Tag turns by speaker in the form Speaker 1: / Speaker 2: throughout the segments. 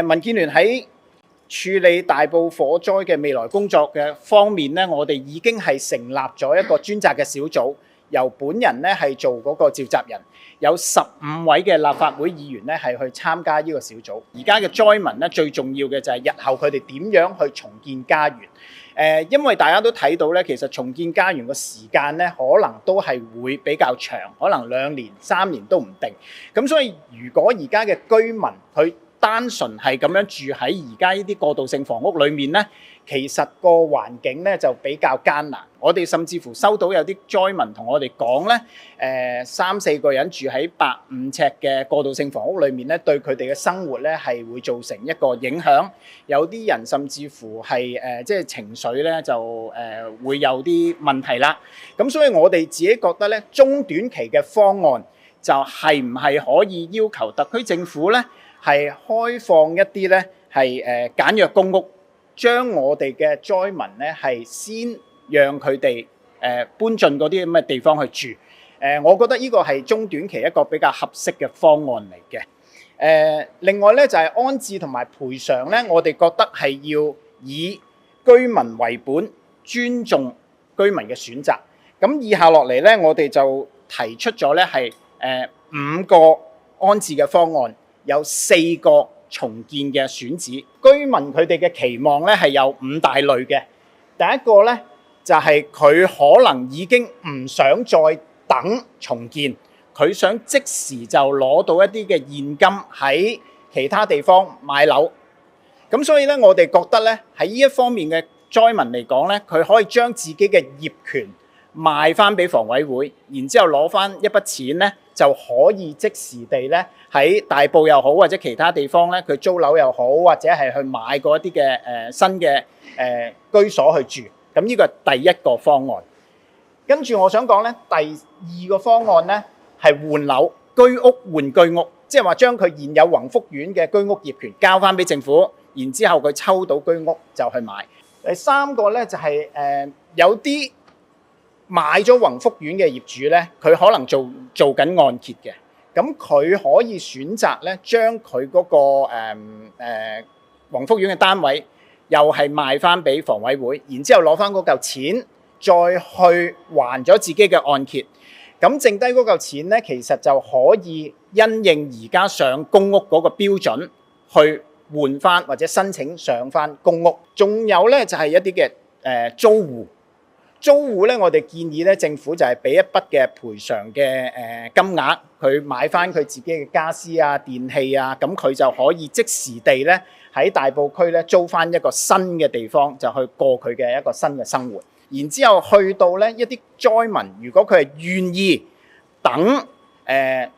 Speaker 1: 民建聯喺處理大埔火災嘅未來工作嘅方面咧，我哋已經係成立咗一個專責嘅小組，由本人咧係做嗰個召集人，有15位嘅立法會議員咧係去參加呢個小組。而家嘅災民咧，最重要嘅就係日後佢哋點樣去重建家園。因為大家都睇到咧，其實重建家園個時間咧，可能都係會比較長，可能2年、3年都唔定。咁所以如果而家嘅居民佢單純係咁樣住喺而家呢啲過渡性房屋裏面咧，其實個環境咧就比較艱難。我哋甚至乎收到有啲災民同我哋講咧，3-4個人住喺150尺嘅過渡性房屋裏面咧，對佢哋嘅生活咧係會造成一個影響。有啲人甚至乎係即係情緒咧就會有啲問題啦。咁所以我哋自己覺得咧，中短期嘅方案就係唔係可以要求特區政府咧係開放一啲咧係簡約公屋，將我哋嘅災民咧係先讓佢哋搬進嗰啲咁嘅地方去住。我覺得呢個係中短期一個比較合適嘅方案嚟嘅。另外咧就係安置同埋賠償咧，我哋覺得係要以居民為本，尊重居民嘅選擇。咁以下落嚟咧，我哋就提出咗咧係5個安置嘅方案，有4個重建嘅選址。居民佢哋嘅期望咧係有5大類嘅。第一個咧就係佢可能已經唔想再等重建，佢想即時就攞到一啲嘅現金喺其他地方買樓。咁所以咧，我哋覺得咧喺呢一方面嘅災民嚟講咧，佢可以將自己嘅業權賣翻俾房委會，然之後攞翻一筆錢咧，就可以即時地咧喺大埔又好，或者其他地方咧，佢租樓又好，或者係去買嗰一啲嘅新嘅居所去住。咁呢個係第一個方案。跟住我想講咧，第2個方案咧係換樓，居屋換居屋，即係話將佢現有宏福苑嘅居屋業權交翻俾政府，然之後佢抽到居屋就去買。第3個咧就係有啲買咗宏福苑嘅業主咧，佢可能做緊按揭嘅，咁佢可以選擇咧將佢嗰個宏福苑嘅單位又係賣翻俾房委會，然之後攞翻嗰嚿錢再去還咗自己嘅按揭。咁剩低嗰嚿錢咧，其實就可以因應而家上公屋嗰個標準去換翻或者申請上翻公屋。仲有咧就係一啲嘅租戶。租戶咧，我哋建議咧，政府就係俾一筆嘅賠償嘅金額，佢買翻佢自己嘅家私啊、電器啊，咁佢就可以即時地咧喺大埔區咧租翻一個新嘅地方，就去過佢嘅一個新嘅生活。然之後去到咧一啲災民，如果佢係願意等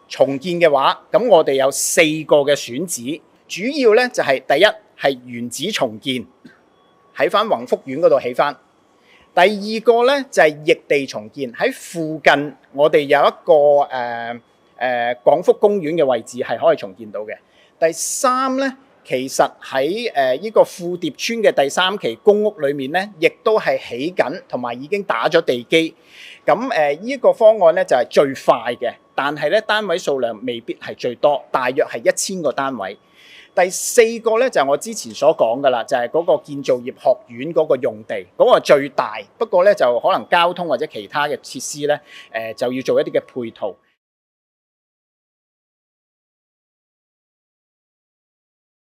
Speaker 1: 重建嘅話，咁我哋有4個嘅選址，主要咧就係第一係原址重建，喺翻宏福苑嗰度起翻。第2個咧就係逆地重建，喺附近我哋有一個廣福公園嘅位置係可以重建到嘅。第3咧，其實喺呢個富蝶村嘅第3期公屋裏面咧，亦都係起緊，同埋已經打咗地基。咁呢個方案咧就係最快嘅，但係咧單位數量未必係最多，大約係1000個單位。第4個咧就係我之前所講嘅啦，就係嗰個建造業學院嗰個用地，嗰個最大。不過咧就可能交通或者其他嘅設施咧，就要做一啲嘅配套。